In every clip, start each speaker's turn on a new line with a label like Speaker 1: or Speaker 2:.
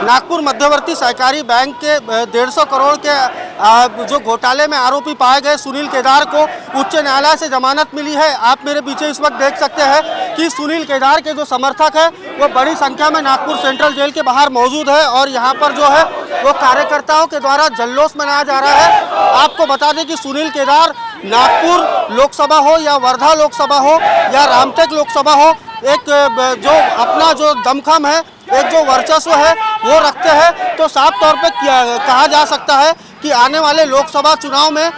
Speaker 1: नागपुर मध्यवर्ती सहकारी बैंक के 150 करोड़ के जो घोटाले में आरोपी पाए गए सुनील केदार को उच्च न्यायालय से जमानत मिली है। आप मेरे पीछे इस वक्त देख सकते हैं कि सुनील केदार के जो समर्थक है वो बड़ी संख्या में नागपुर सेंट्रल जेल के बाहर मौजूद है और यहाँ पर जो है वो कार्यकर्ताओं के द्वारा जल्लोष मनाया जा रहा है। आपको बता दें कि सुनील केदार नागपुर लोकसभा हो या वर्धा लोकसभा हो या रामटेक लोकसभा हो, एक जो अपना जो दमखम है, एक जो वर्चस्व है वो रखते हैं। तो साफ तौर पे कहा जा सकता है कि आने वाले लोकसभा चुनाव में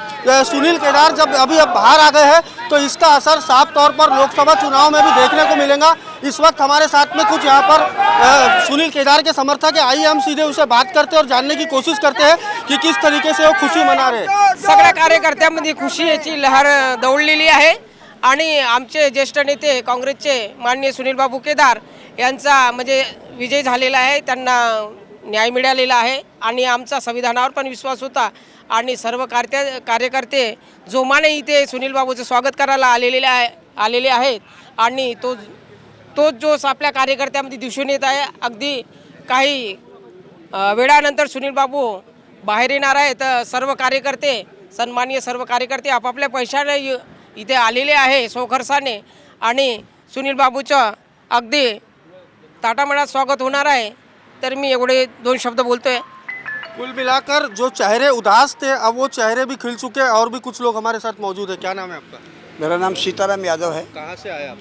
Speaker 1: सुनील केदार जब अब बाहर आ गए हैं तो इसका असर साफ तौर पर लोकसभा चुनाव में भी देखने को मिलेगा। इस वक्त हमारे साथ में कुछ यहाँ पर सुनील केदार के समर्थक है। आइए हम सीधे उनसे बात करते हैं और जानने की कोशिश करते हैं कि किस तरीके से वो खुशी मना रहे।
Speaker 2: सगळ्या कार्यकर्त्यांमध्ये खुशी याची लहर दौडलेली आहे आणि आमचे ज्येष्ठ नेते काँग्रेसचे माननीय सुनील बाबू केदार यांचा म्हणजे विजय झालेला आहे, त्यांना न्याय मिळालेला आहे आणि आमचा संविधानावर पण विश्वास होता आणि सर्व कार्यकर्ते जोमाने इथे सुनील बाबूचं स्वागत करायला आलेले आहेत आणि तो जोश आपल्या कार्यकर्त्यांमध्ये दिसून येत आहे। अगदी काही वेळानंतर सुनील बाबू बाहेर येणार आहेत। सर्व कार्यकर्ते सन्माननीय सर्व कार्यकर्ते आपापल्या पैशाने इथे आलेले आहे सोखर्साने आणि सुनील बाबूचं अगदी ताटामळात स्वागत होणार आहे। तर मी एवढे दोन शब्द बोलतोय।
Speaker 1: कुल मिलाकर जो चेहरे उदास थे अब वो चेहरे भी खिल चुके हैं और भी कुछ लोग हमारे साथ मौजूद है। क्या नाम है आपका?
Speaker 3: मेरा नाम सीताराम यादव है।
Speaker 1: कहाँ से आए आप?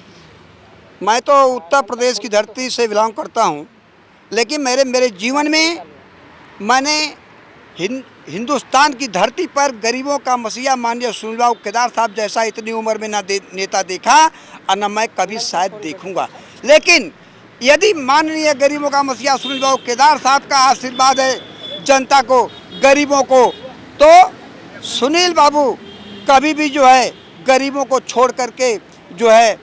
Speaker 3: मैं तो उत्तर प्रदेश की धरती से बिलोंग करता हूँ, लेकिन मेरे जीवन में मैंने हिंदुस्तान की धरती पर गरीबों का मसीहा माननीय सुनील बाबू केदार साहब जैसा इतनी उम्र में नेता देखा और न मैं कभी शायद देखूंगा। लेकिन यदि माननीय गरीबों का मसीहा सुनील बाबू केदार साहब का आशीर्वाद है जनता को, गरीबों को, तो सुनील बाबू कभी भी जो है गरीबों को छोड़ करके जो है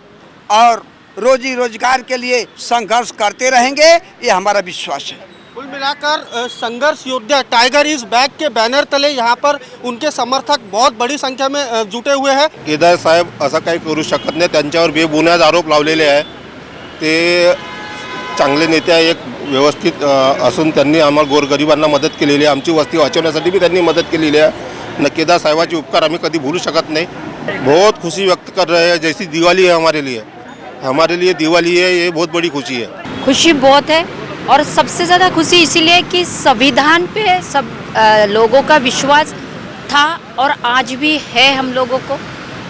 Speaker 3: और रोजी रोजगार के लिए संघर्ष करते रहेंगे, ये हमारा विश्वास है।
Speaker 1: कुल मिलाकर संघर्ष योद्धा टाइगर इज बैक के बैनर तले यहाँ पर उनके समर्थक बहुत बड़ी संख्या में जुटे हुए हैं।
Speaker 4: केदार साहेब असं काही करू शकत नाही, त्यांच्यावर बेबुनियाद आरोप लावलेले आहे। ते चांगले नेते आहे, एक व्यवस्थित असून त्यांनी आम्हाला गोरगरिबांना मदत केलेली आहे, आमची वस्ती वाचवण्यासाठी भी त्यांनी मदत केलेली आहे। न केदार साहेबाचे उपकार आम्ही कधी भूलू शकत नाही। बहुत खुशी व्यक्त कर रहे हैं, जैसी दिवाली है हमारे लिए दिवाली है, ये बहुत बड़ी खुशी है।
Speaker 5: खुशी बहुत है और सबसे ज़्यादा खुशी इसीलिए कि संविधान पे सब लोगों का विश्वास था और आज भी है हम लोगों को,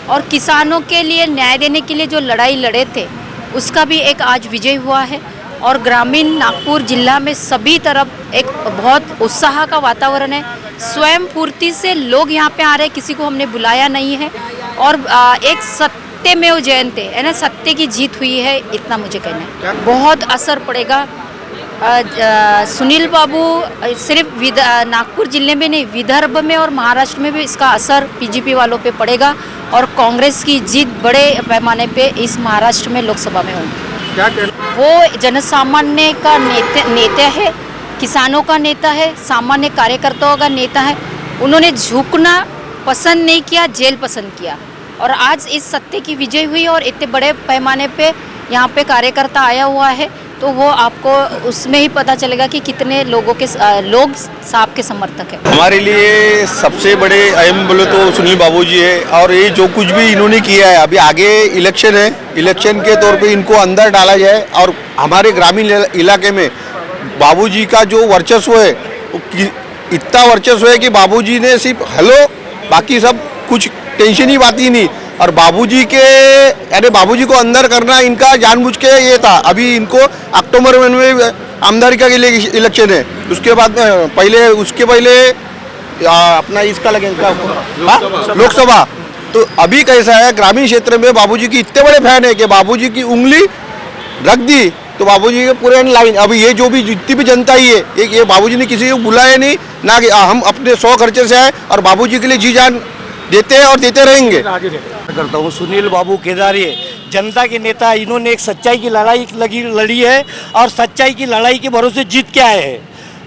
Speaker 5: और किसानों के लिए न्याय देने के लिए जो लड़ाई लड़े थे उसका भी एक आज विजय हुआ है। और ग्रामीण नागपुर जिला में सभी तरफ एक बहुत उत्साह का वातावरण है। स्वयं पूर्ति से लोग यहाँ पे आ रहे हैं, किसी को हमने बुलाया नहीं है। और एक सत्यमेव जयंते है ना, सत्य की जीत हुई है, इतना मुझे कहना है। बहुत असर पड़ेगा। सुनील बाबू सिर्फ नागपुर जिले में नहीं, विदर्भ में और महाराष्ट्र में भी इसका असर बीजेपी वालों पे पड़ेगा और कांग्रेस की जीत बड़े पैमाने पे इस महाराष्ट्र में लोकसभा में होगी।
Speaker 1: क्या कहना?
Speaker 5: वो जनसामान्य का नेता है, किसानों का नेता है, सामान्य कार्यकर्ताओं का नेता है। उन्होंने झुकना पसंद नहीं किया, जेल पसंद किया और आज इस सत्य की विजय हुई और इतने बड़े पैमाने पे यहाँ पे कार्यकर्ता आया हुआ है, तो वो आपको उसमें ही पता चलेगा कि कितने लोग साहब के समर्थक हैं।
Speaker 6: हमारे लिए सबसे बड़े अहम बोले तो सुनील बाबू जी है और ये जो कुछ भी इन्होंने किया है, अभी आगे इलेक्शन है, इलेक्शन के तौर पे इनको अंदर डाला जाए और हमारे ग्रामीण इलाके में बाबूजी का जो वर्चस्व है इतना वर्चस्व है कि बाबूजी ने सिर्फ हेलो, बाकी सब कुछ टेंशन ही बात ही नहीं। और बाबूजी के यानी बाबूजी को अंदर करना इनका जानबूझ के ये था। अभी इनको अक्टूबर में आमदारी का इलेक्शन है, उसके बाद उसके पहले अपना इसका लगेगा लोकसभा। तो अभी कैसा है, ग्रामीण क्षेत्र में बाबूजी की इतने बड़े फैन है कि बाबूजी की उंगली रख दी तो बाबूजी के पूरे लाइन। अभी ये जो भी जितनी भी जनता ही है, ये बाबूजी ने किसी को बुलाया नहीं ना, कि हम अपने 100 खर्चे से आए और बाबूजी के लिए जी जान देते हैं और देते रहेंगे।
Speaker 7: करता हूँ सुनील बाबू केदार ये जनता के नेता, इन्होंने एक सच्चाई की लड़ाई लड़ी है और सच्चाई की लड़ाई के भरोसे जीत के आए हैं।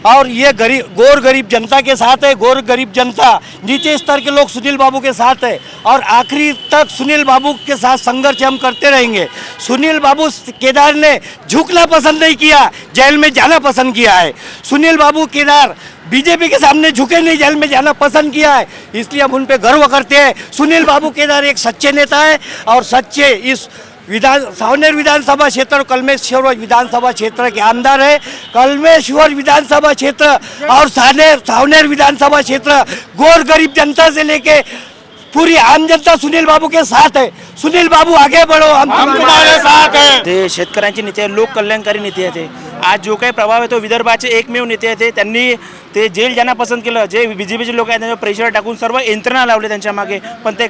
Speaker 7: और ये गौर गरीब जनता के साथ है। गौर गरीब जनता, नीचे स्तर के लोग सुनील बाबू के साथ है और आखिरी तक सुनील बाबू के साथ संघर्ष हम करते रहेंगे। सुनील बाबू केदार ने झुकना पसंद नहीं किया, जेल में जाना पसंद किया है। सुनील बाबू केदार बीजेपी के सामने झुके नहीं, जेल में जाना पसंद किया है, इसलिए हम उन पे गर्व करते हैं। सुनील बाबू केदार एक सच्चे नेता है और सच्चे इस सावनेर विधानसभा क्षेत्र और कलमेश्वर विधानसभा क्षेत्र के आमदार है। कलमेश्वर विधानसभा क्षेत्र और सावनेर विधानसभा क्षेत्र गौर गरीब जनता से लेके पूरी आम जनता सुनील बाबू के साथ है। सुनील बाबू आगे बढ़ो, हम तुम्हारे साथ है।
Speaker 8: ते शेतकऱ्यांचे नेते आहे, लोक कल्याणकारी नेते आहे ते। आज जो काही प्रभाव आहे तो विदर्भाचे एकमेव नेते आहे ते। त्यांनी ते जेल जाणं पसंत केलं। जे बीजेपीचे लोक आहेत त्यांच्यावर प्रेशर टाकून सर्व यंत्रणा लावले त्यांच्या मागे, पण ते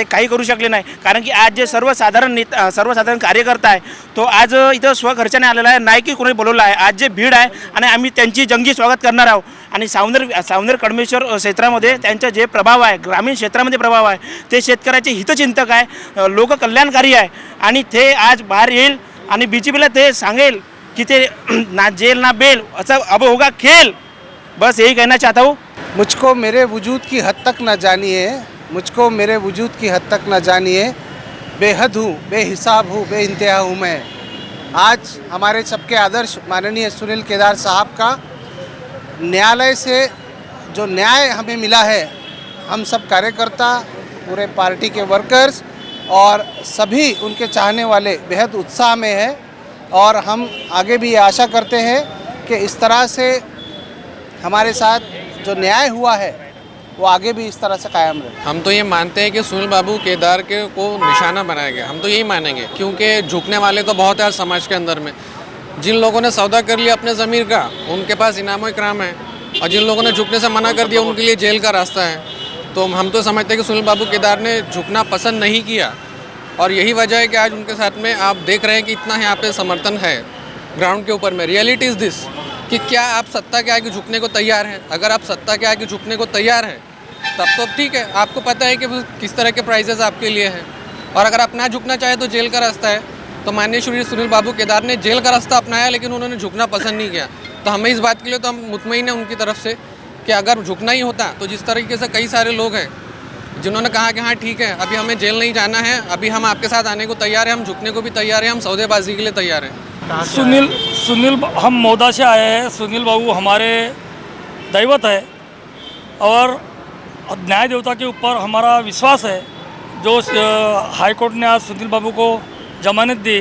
Speaker 8: काही करू शकले नाही। कारण की आज जे सर्वसाधारण कार्यकर्ता आहे तो आज इथं स्वखर्चाने आलेला आहे, नाही की कोणी बोलवलं आहे। आज जे भीड आहे आणि आम्ही त्यांची जंगी स्वागत करणार आहोत। आणि सावनेर कडमेश्वर क्षेत्रामध्ये त्यांचा जे प्रभाव आहे, ग्रामीण क्षेत्रामध्ये प्रभाव आहे, ते शेतकऱ्याचे हितचिंतक आहे, लोककल्याणकारी आहे आणि ते आज बाहेर येईल आणि बीजेपीला ते सांगेल कि ते ना जेल ना बेल, अच्छा अब होगा खेल। बस यही कहना चाहता हूँ।
Speaker 9: मुझको मेरे वजूद की हद तक न जानिए, मुझको मेरे वजूद की हद तक न जानिए, बेहद हूँ, बेहिसाब हूँ, बेइंतहा हूँ मैं। आज हमारे सबके आदर्श माननीय सुनील केदार साहब का न्यायालय से जो न्याय हमें मिला है, हम सब कार्यकर्ता, पूरे पार्टी के वर्कर्स और सभी उनके चाहने वाले बेहद उत्साह में है और हम आगे भी ये आशा करते हैं कि इस तरह से हमारे साथ जो न्याय हुआ है वो आगे भी इस तरह से कायम रहे।
Speaker 10: हम तो ये मानते हैं कि सुनील बाबू केदार के को निशाना बनाया गया, हम तो यही मानेंगे, क्योंकि झुकने वाले तो बहुत है समाज के अंदर में। जिन लोगों ने सौदा कर लिया अपने ज़मीर का, उनके पास इनाम इकराम है, और जिन लोगों ने झुकने से मना कर दिया उनके लिए जेल का रास्ता है। तो हम तो समझते हैं कि सुनील बाबू केदार ने झुकना पसंद नहीं किया, और यही वजह है कि आज उनके साथ में आप देख रहे हैं कि इतना यहाँ पे समर्थन है ग्राउंड के ऊपर में। रियलिटी इज़ दिस कि क्या आप सत्ता के आगे झुकने को तैयार हैं? अगर आप सत्ता के आगे झुकने को तैयार हैं तब तो ठीक है, आपको पता है कि किस तरह के प्राइजेस आपके लिए हैं। और अगर आप ना झुकना चाहे तो जेल का रास्ता है। तो माननीय श्री सुनील बाबू केदार ने जेल का रास्ता अपनाया, लेकिन उन्होंने झुकना पसंद नहीं किया। तो हमें इस बात के लिए तो हम मुतमईन हैं उनकी तरफ से कि अगर झुकना ही होता तो जिस तरीके से कई सारे लोग हैं जिन्होंने कहा कि हाँ ठीक है, अभी हमें जेल नहीं जाना है, अभी हम आपके साथ आने को तैयार हैं, हम झुकने को भी तैयार हैं, हम सौदेबाजी के लिए तैयार हैं।
Speaker 11: सुनील हम मौदा से आए हैं। सुनील बाबू हमारे दैवत है और न्याय देवता के ऊपर हमारा विश्वास है। जो हाई कोर्ट ने आज सुनील बाबू को जमानत दी,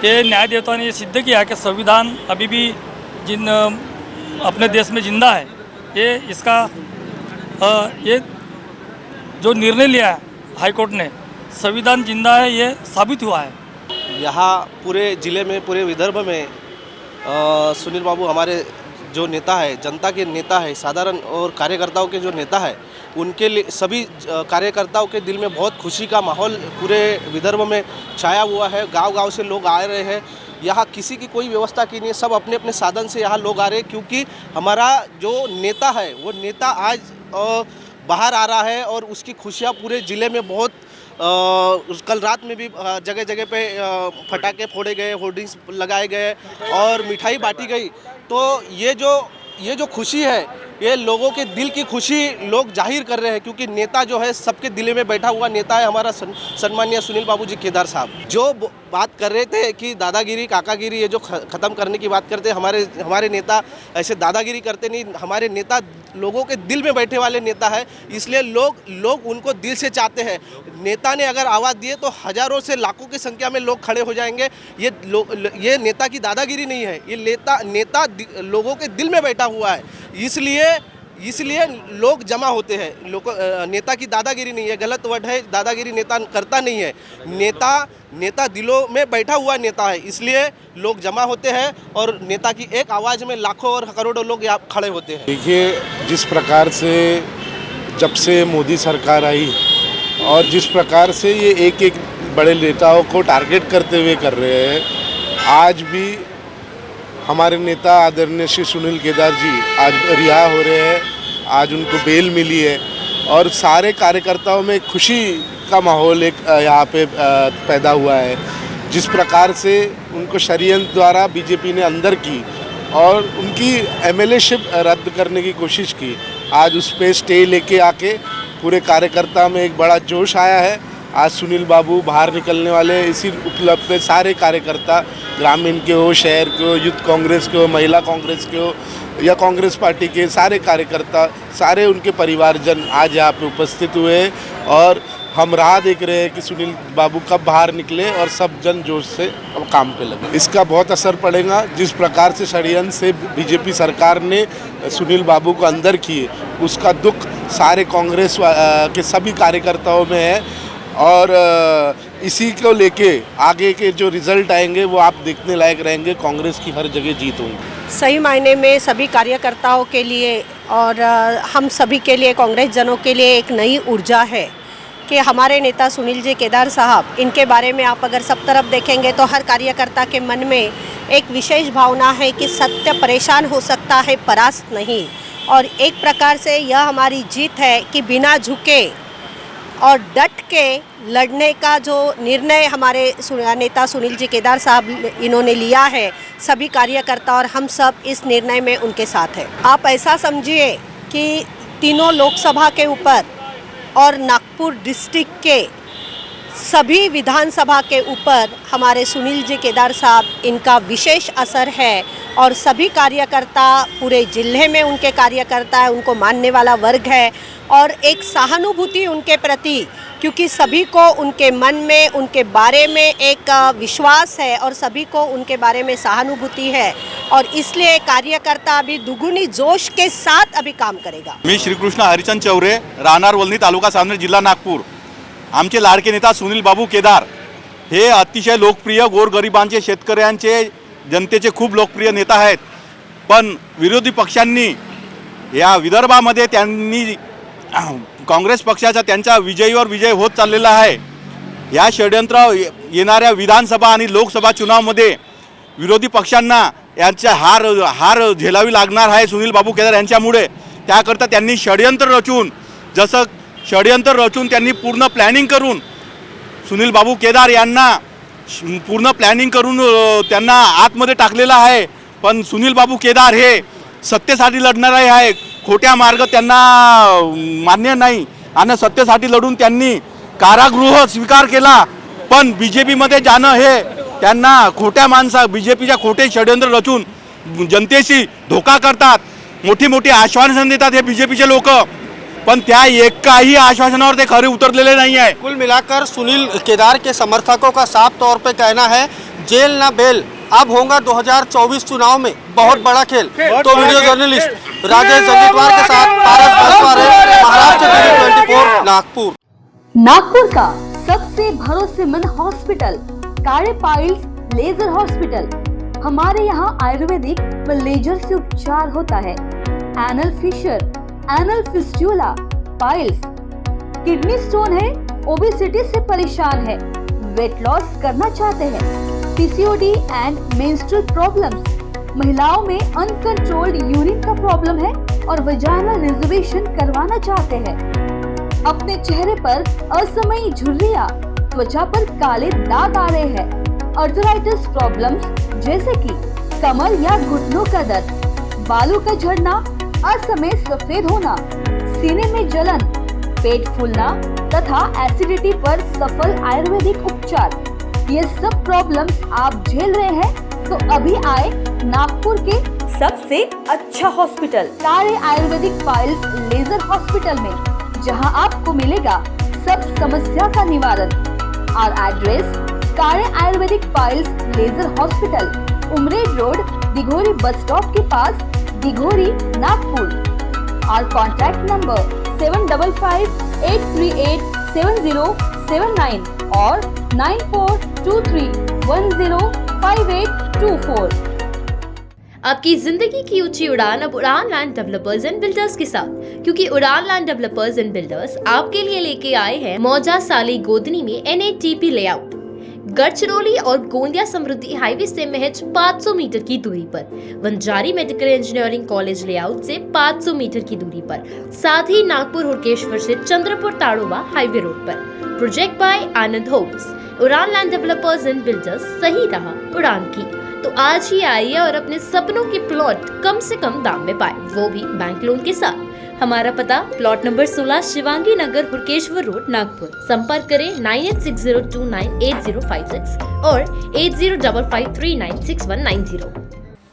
Speaker 11: ये न्याय देवता ने ये सिद्ध किया कि संविधान अभी भी जिन अपने देश में जिंदा है। ये इसका ये जो निर्णय लिया है हाई कोर्ट ने, संविधान जिंदा है, ये साबित हुआ है।
Speaker 12: यहाँ पूरे ज़िले में, पूरे विदर्भ में सुनील बाबू हमारे जो नेता है, जनता के नेता है, साधारण और कार्यकर्ताओं के जो नेता है, उनके लिए सभी कार्यकर्ताओं के दिल में बहुत खुशी का माहौल पूरे विदर्भ में छाया हुआ है। गांव-गांव से लोग आ रहे हैं। यहाँ किसी की कोई व्यवस्था की नहीं है, सब अपने अपने साधन से यहाँ लोग आ रहे हैं, क्योंकि हमारा जो नेता है वो नेता आज बाहर आ रहा है और उसकी खुशियाँ पूरे ज़िले में बहुत कल रात में भी जगह जगह पे फटाके फोड़े गए, होर्डिंग्स लगाए गए और मिठाई बांटी गई। तो ये जो खुशी है, ये लोगों के दिल की खुशी लोग जाहिर कर रहे हैं, क्योंकि नेता जो है सबके दिल में बैठा हुआ नेता है हमारा सम्मानीय सुनील बाबू जी केदार साहब। जो बात कर रहे थे कि दादागिरी काकागिरी ये जो ख़त्म करने की बात करते हैं, हमारे नेता ऐसे दादागिरी करते नहीं। हमारे नेता लोगों के दिल में बैठे वाले नेता है, इसलिए लोग उनको दिल से चाहते हैं। नेता ने अगर आवाज़ दिए तो हज़ारों से लाखों की संख्या में लोग खड़े हो जाएंगे। ये नेता की दादागिरी नहीं है, ये नेता लोगों के दिल में बैठा हुआ है, इसलिए लोग जमा होते हैं। नेता की दादागिरी नहीं है, गलत वर्ड है, दादागिरी नेता करता नहीं है। नेता दिलों में बैठा हुआ नेता है, इसलिए लोग जमा होते हैं और नेता की एक आवाज़ में लाखों और करोड़ों लोग यहाँ खड़े होते हैं।
Speaker 13: देखिए, जिस प्रकार से जब से मोदी सरकार आई और जिस प्रकार से ये एक बड़े नेताओं को टारगेट करते हुए कर रहे हैं, आज भी हमारे नेता आदरणीय श्री सुनील केदार जी आज रिहा हो रहे हैं, आज उनको बेल मिली है और सारे कार्यकर्ताओं में खुशी का माहौल एक यहाँ पे पैदा हुआ है। जिस प्रकार से उनको षड्यंत्र द्वारा बीजेपी ने अंदर की और उनकी एमएलएशिप रद्द करने की कोशिश की। आज उस पर स्टे लेके आके पूरे कार्यकर्ता में एक बड़ा जोश आया है। आज सुनील बाबू बाहर निकलने वाले, इसी उपलब्ध पे सारे कार्यकर्ता ग्रामीण के हो, शहर के हो, यूथ कांग्रेस के हो, महिला कांग्रेस के हो या कांग्रेस पार्टी के सारे कार्यकर्ता, सारे उनके परिवारजन आज यहाँ पे उपस्थित हुए हैं और हम राह देख रहे हैं कि सुनील बाबू कब बाहर निकले और सब जन जोश से काम पे लगे। इसका बहुत असर पड़ेगा। जिस प्रकार से षड्यंत्र से बीजेपी सरकार ने सुनील बाबू को अंदर किए, उसका दुख सारे कांग्रेस के सभी कार्यकर्ताओं में है और इसी को लेके आगे के जो रिजल्ट आएंगे वो आप देखने लायक रहेंगे। कांग्रेस की हर जगह जीत होगी।
Speaker 14: सही मायने में सभी कार्यकर्ताओं के लिए और हम सभी के लिए, कांग्रेस जनों के लिए एक नई ऊर्जा है कि हमारे नेता सुनील जी केदार साहब, इनके बारे में आप अगर सब तरफ देखेंगे तो हर कार्यकर्ता के मन में एक विशेष भावना है कि सत्य परेशान हो सकता है, परास्त नहीं। और एक प्रकार से यह हमारी जीत है कि बिना झुके और डट के लड़ने का जो निर्णय हमारे नेता सुनील जी केदार साहब इन्होंने लिया है, सभी कार्यकर्ता और हम सब इस निर्णय में उनके साथ हैं। आप ऐसा समझिए कि तीनों लोकसभा के ऊपर और नागपुर डिस्ट्रिक्ट के सभी विधानसभा के ऊपर हमारे सुनील जी केदार साहब, इनका विशेष असर है और सभी कार्यकर्ता, पूरे जिले में उनके कार्यकर्ता है, उनको मानने वाला वर्ग है और एक सहानुभूति उनके प्रति, क्योंकि सभी को उनके मन में उनके बारे में एक विश्वास है और सभी को उनके बारे में सहानुभूति है और इसलिए कार्यकर्ता अभी दुगुनी जोश के साथ अभी काम करेगा।
Speaker 6: मी श्रीकृष्ण हरिचंद चौरे, राहणार वलनी, तालुका सावनेर, जिल्हा नागपूर। आमचे लाडके नेता सुनील बाबू केदार हे अतिशय लोकप्रिय, गोरगरिबांचे, शेतकऱ्यांचे, जनतेचे खूप लोकप्रिय नेता आहेत। पण विरोधी पक्षांनी या विदर्भामध्ये त्यांनी काँग्रेस पक्षाचा त्यांचा विजयीवर विजय होत चाललेला आहे। या षड्यंत्र येणाऱ्या विधानसभा आणि लोकसभा चुनावमध्ये विरोधी पक्षांना यांचा हार झेलावी लागणार आहे सुनील बाबू केदार यांच्यामुळे। त्याकरता त्यांनी षड्यंत्र रचून त्यांनी पूर्ण प्लॅनिंग करून सुनील बाबू केदार यांना पूर्ण प्लॅनिंग करून त्यांना आतमध्ये टाकलेला आहे। पण सुनील बाबू केदार हे सत्तेसाठी लढणारे आहे, खोट्या मार्ग त्यांना मान्य नाही आणि सत्तेसाठी लढून त्यांनी कारागृह स्वीकार केला। पण बीजेपीमध्ये जाणं हे त्यांना खोट्या बीजेपीच्या खोटे षड्यंत्र रचून जनतेशी धोका करतात, मोठी मोठी आश्वासन देतात हे बीजेपीचे लोक, पण त्या एकाही आश्वासनावर ते खरे उतरलेले नहीं है।
Speaker 1: कुल मिलाकर सुनील केदार के समर्थकों का साफ तौर पे कहना है, जेल ना बेल, अब होगा 2024 चुनाव में बहुत बड़ा खेल। तो वीडियो जर्नलिस्ट राजेश जंगीरदार के साथ पारस बंसवारे, महाराष्ट्र टीवी 24, नागपुर।
Speaker 15: नागपुर का सबसे भरोसेमंद हॉस्पिटल काळे पाइल्स लेजर हॉस्पिटल। हमारे यहाँ आयुर्वेदिक व लेजर से उपचार होता है। Anal fissure, anal fistula, piles, kidney stone है, ओबेसिटी से परेशान है, वेट लॉस करना चाहते हैं, पीसीओडी एंड मेंस्ट्रुअल प्रॉब्लम्स, महिलाओं में अनकंट्रोल्ड यूरिन का प्रॉब्लम है और वजाइनल रिजर्वेशन करवाना चाहते हैं, अपने चेहरे पर असमयी झुर्रियां, त्वचा पर काले दाग आ रहे हैं, अर्थराइटिस प्रॉब्लम्स जैसे कि कमर या घुटनों का दर्द, बालों का झड़ना, असमय सफेद होना, सीने में जलन, पेट फूलना तथा एसिडिटी पर सफल आयुर्वेदिक उपचार, ये सब प्रॉब्लम्स आप झेल रहे हैं तो अभी आए नागपुर के सबसे अच्छा hospital Kale Ayurvedic piles laser hospital में, जहां आपको मिलेगा सब समस्या का निवारण। और address Kale Ayurvedic piles laser hospital, Umred road, Dighori bus stop के पास, दिघोरी, नागपुर। और कॉन्टैक्ट नंबर 7538387079 और 9423105824।
Speaker 16: आपकी जिंदगी की ऊंची उड़ान अब उड़ान लैंड डेवलपर्स एंड बिल्डर्स के साथ, क्योंकि उड़ान लैंड डेवलपर्स एंड बिल्डर्स आपके लिए लेके आए हैं मौजा साली गोदनी में NATP लेआउट। गढ़चिरौली और गोंदिया समृद्धि हाईवे से महज 500 मीटर की दूरी पर, Wanjari medical engineering college layout से 500 मीटर की दूरी पर, साथ ही नागपुर हुड़केश्वर से चंद्रपुर ताड़ोबा हाईवे रोड पर। Project by Anand homes. Udaan land developers and builders, सही राह उड़ान की। तो आज ही आइए और अपने सपनों के प्लॉट कम से कम दाम में पाए, वो भी बैंक लोन के साथ। हमारा पता प्लॉट नंबर 16 शिवांगी नगर, हुरकेश्वर रोड, नागपुर। संपर्क करें 9860298056 और 8055396190।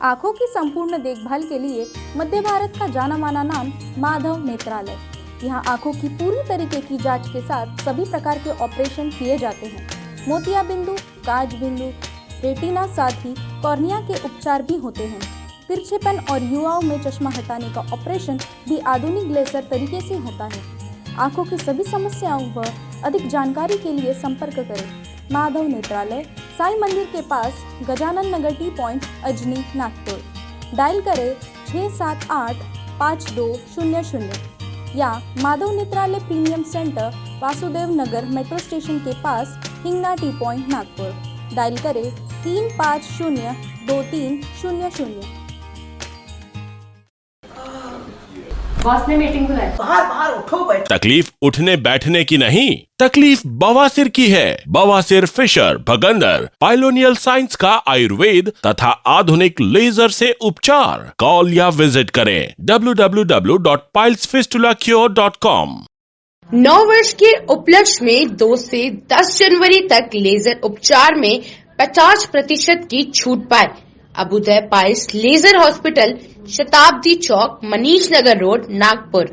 Speaker 17: आँखों की संपूर्ण देखभाल के लिए मध्य भारत का जाना माना नाम माधव नेत्रालय। यहाँ आँखों की पूरी तरीके की जांच के साथ सभी प्रकार के ऑपरेशन किए जाते हैं। मोतिया बिंदु, काज बिंदु, रेटिना, साथ ही कॉर्निया के उपचार भी होते हैं। तिरछेपन और युवाओं में चश्मा हटाने का ऑपरेशन भी आधुनिक लेजर तरीके से होता है। आँखों की सभी समस्याओं व अधिक जानकारी के लिए संपर्क करें माधव नेत्रालय, साई मंदिर के पास, Gajanan Nagar T point, Ajni, Nagpur. Dial करें 6785200 या Madhav Netralaya premium centre, Vasudev Nagar metro station के पास, Hingna T point, Nagpur. Dial करें 3502300।
Speaker 16: बॉस ने मीटिंग बुलाई।
Speaker 18: बाहर उठो बैठ।
Speaker 19: तकलीफ उठने बैठने की नहीं, तकलीफ बवासीर की है। बवासीर, फिशर, भगंदर, पाइलोनियल साइंस का आयुर्वेद तथा आधुनिक लेजर से उपचार। कॉल या विजिट करें www.pilesfistulacure.com।
Speaker 20: 9 वर्ष के उपलक्ष्य में 2 से 10 जनवरी तक लेजर उपचार में 50% की छूट पाए। अभ्युदय पाइल्स लेजर हॉस्पिटल, शताब्दी चौक, मनीष नगर रोड, नागपुर।